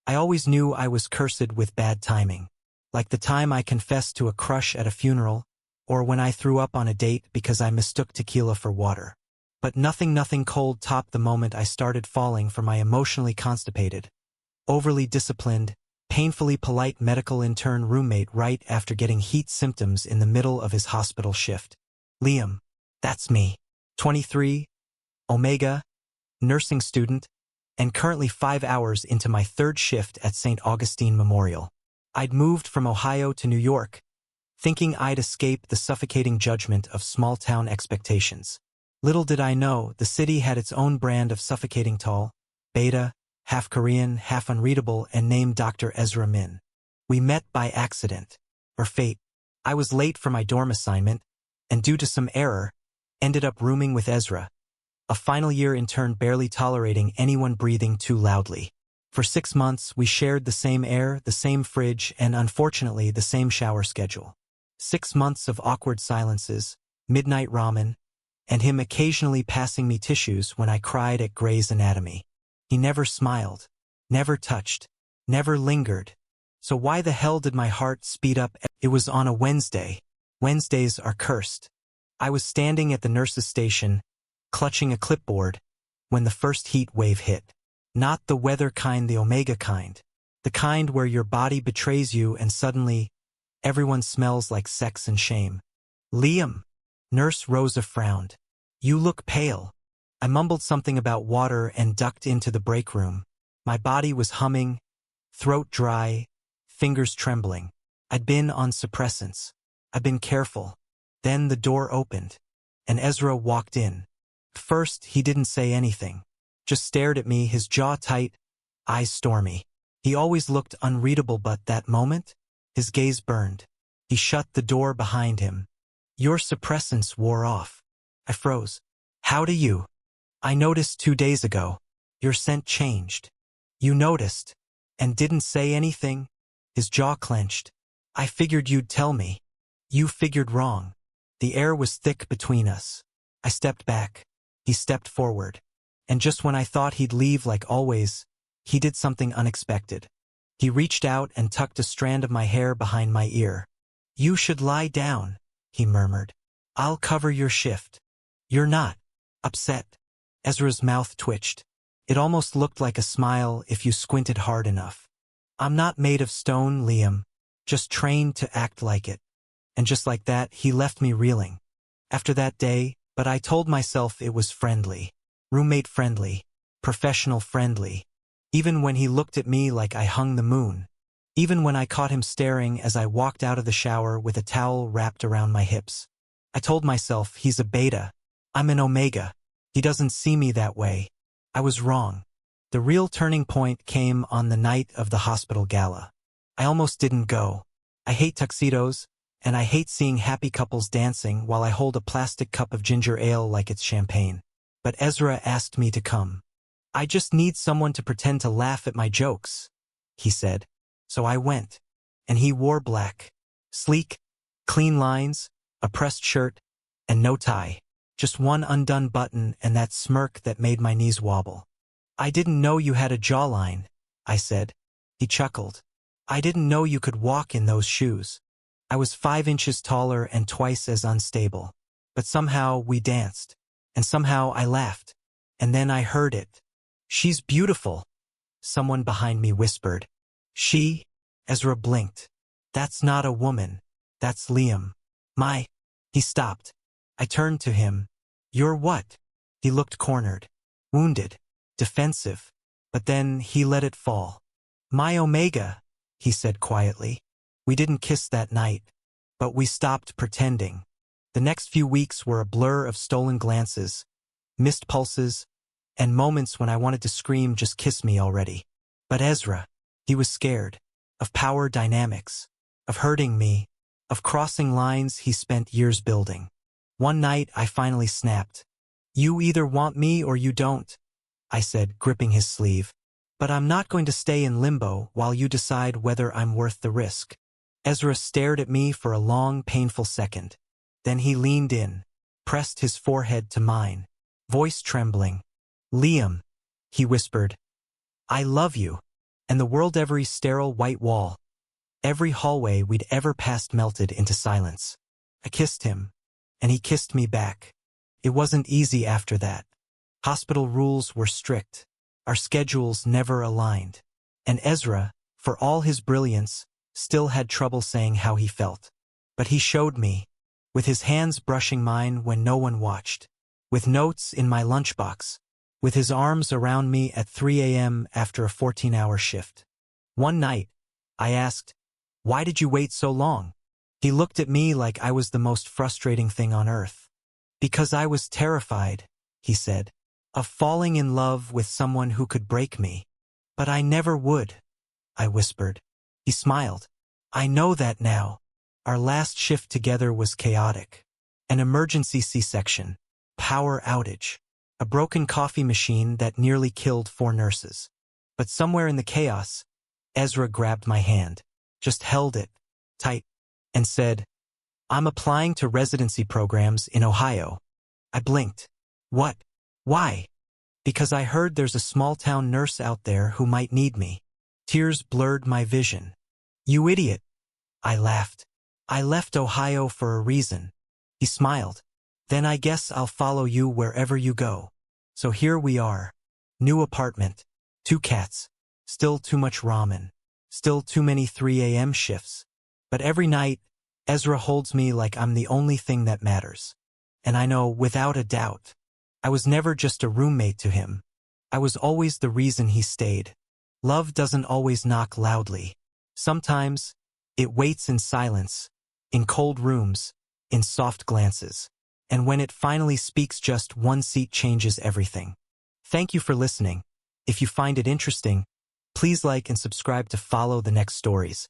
I always knew I was cursed with bad timing. Like the time I confessed to a crush at a funeral, or when I threw up on a date because I mistook tequila for water. But nothing cold topped the moment I started falling for my emotionally constipated, overly disciplined, painfully polite medical intern roommate right after getting heat symptoms in the middle of his hospital shift. Liam. That's me. 23, Omega, nursing student, and currently 5 hours into my third shift at St. Augustine Memorial. I'd moved from Ohio to New York, thinking I'd escape the suffocating judgment of small-town expectations. Little did I know, the city had its own brand of suffocating tall, beta, half Korean, half unreadable, and named Dr. Ezra Min. We met by accident, or fate. I was late for my dorm assignment, and due to some error, ended up rooming with Ezra, a final-year intern barely tolerating anyone breathing too loudly. For 6 months, we shared the same air, the same fridge, and unfortunately the same shower schedule. 6 months of awkward silences, midnight ramen, and him occasionally passing me tissues when I cried at Grey's Anatomy. He never smiled, never touched, never lingered. So why the hell did my heart speed up? It was on a Wednesday. Wednesdays are cursed. I was standing at the nurse's station, clutching a clipboard, when the first heat wave hit. Not the weather kind, the Omega kind. The kind where your body betrays you and suddenly, everyone smells like sex and shame. Liam. Nurse Rosa frowned. You look pale. I mumbled something about water and ducked into the break room. My body was humming, throat dry, fingers trembling. I'd been on suppressants. I'd been careful. Then the door opened, and Ezra walked in. First, he didn't say anything. Just stared at me, his jaw tight, eyes stormy. He always looked unreadable, but that moment, his gaze burned. He shut the door behind him. Your suppressants wore off. I froze. How do you? I noticed 2 days ago. Your scent changed. You noticed, and didn't say anything? His jaw clenched. I figured you'd tell me. You figured wrong. The air was thick between us. I stepped back. He stepped forward. And just when I thought he'd leave like always, he did something unexpected. He reached out and tucked a strand of my hair behind my ear. You should lie down, he murmured. I'll cover your shift. You're not upset. Ezra's mouth twitched. It almost looked like a smile if you squinted hard enough. I'm not made of stone, Liam. Just trained to act like it. And just like that, he left me reeling. After that day, but I told myself it was friendly. Roommate friendly. Professional friendly. Even when he looked at me like I hung the moon. Even when I caught him staring as I walked out of the shower with a towel wrapped around my hips. I told myself he's a beta. I'm an omega. He doesn't see me that way. I was wrong. The real turning point came on the night of the hospital gala. I almost didn't go. I hate tuxedos, and I hate seeing happy couples dancing while I hold a plastic cup of ginger ale like it's champagne. But Ezra asked me to come. I just need someone to pretend to laugh at my jokes, he said. So I went. And he wore black. Sleek, clean lines, a pressed shirt, and no tie. Just one undone button and that smirk that made my knees wobble. I didn't know you had a jawline, I said. He chuckled. I didn't know you could walk in those shoes. I was 5 inches taller and twice as unstable. But somehow we danced. And somehow I laughed. And then I heard it. She's beautiful. Someone behind me whispered. She? Ezra blinked. That's not a woman. That's Liam. He stopped. I turned to him. You're what? He looked cornered. Wounded. Defensive. But then he let it fall. My omega, he said quietly. We didn't kiss that night. But we stopped pretending. The next few weeks were a blur of stolen glances, missed pulses, and moments when I wanted to scream, just kiss me already. But Ezra, he was scared. Of power dynamics. Of hurting me. Of crossing lines he spent years building. One night I finally snapped. You either want me or you don't, I said, gripping his sleeve. But I'm not going to stay in limbo while you decide whether I'm worth the risk. Ezra stared at me for a long, painful second. Then he leaned in, pressed his forehead to mine, voice trembling. Liam, he whispered. I love you. And the world, every sterile white wall, every hallway we'd ever passed melted into silence. I kissed him, and he kissed me back. It wasn't easy after that. Hospital rules were strict. Our schedules never aligned. And Ezra, for all his brilliance, still had trouble saying how he felt. But he showed me, with his hands brushing mine when no one watched, with notes in my lunchbox, with his arms around me at 3 a.m. after a 14-hour shift. One night, I asked, "Why did you wait so long?" He looked at me like I was the most frustrating thing on earth. "Because I was terrified," he said, "of falling in love with someone who could break me. But I never would," I whispered. He smiled. "I know that now. Our last shift together was chaotic. An emergency C-section, power outage, a broken coffee machine that nearly killed 4 nurses. But somewhere in the chaos, Ezra grabbed my hand, just held it tight, and said, "I'm applying to residency programs in Ohio." I blinked. "What? Why?" "Because I heard there's a small-town nurse out there who might need me." Tears blurred my vision. "You idiot," I laughed. "I left Ohio for a reason." He smiled. "Then I guess I'll follow you wherever you go." So here we are. New apartment, 2 cats, still too much ramen, still too many 3 a.m. shifts. But every night, Ezra holds me like I'm the only thing that matters. And I know, without a doubt, I was never just a roommate to him. I was always the reason he stayed. Love doesn't always knock loudly. Sometimes, it waits in silence, in cold rooms, in soft glances. And when it finally speaks, just one seat changes everything. Thank you for listening. If you find it interesting, please like and subscribe to follow the next stories.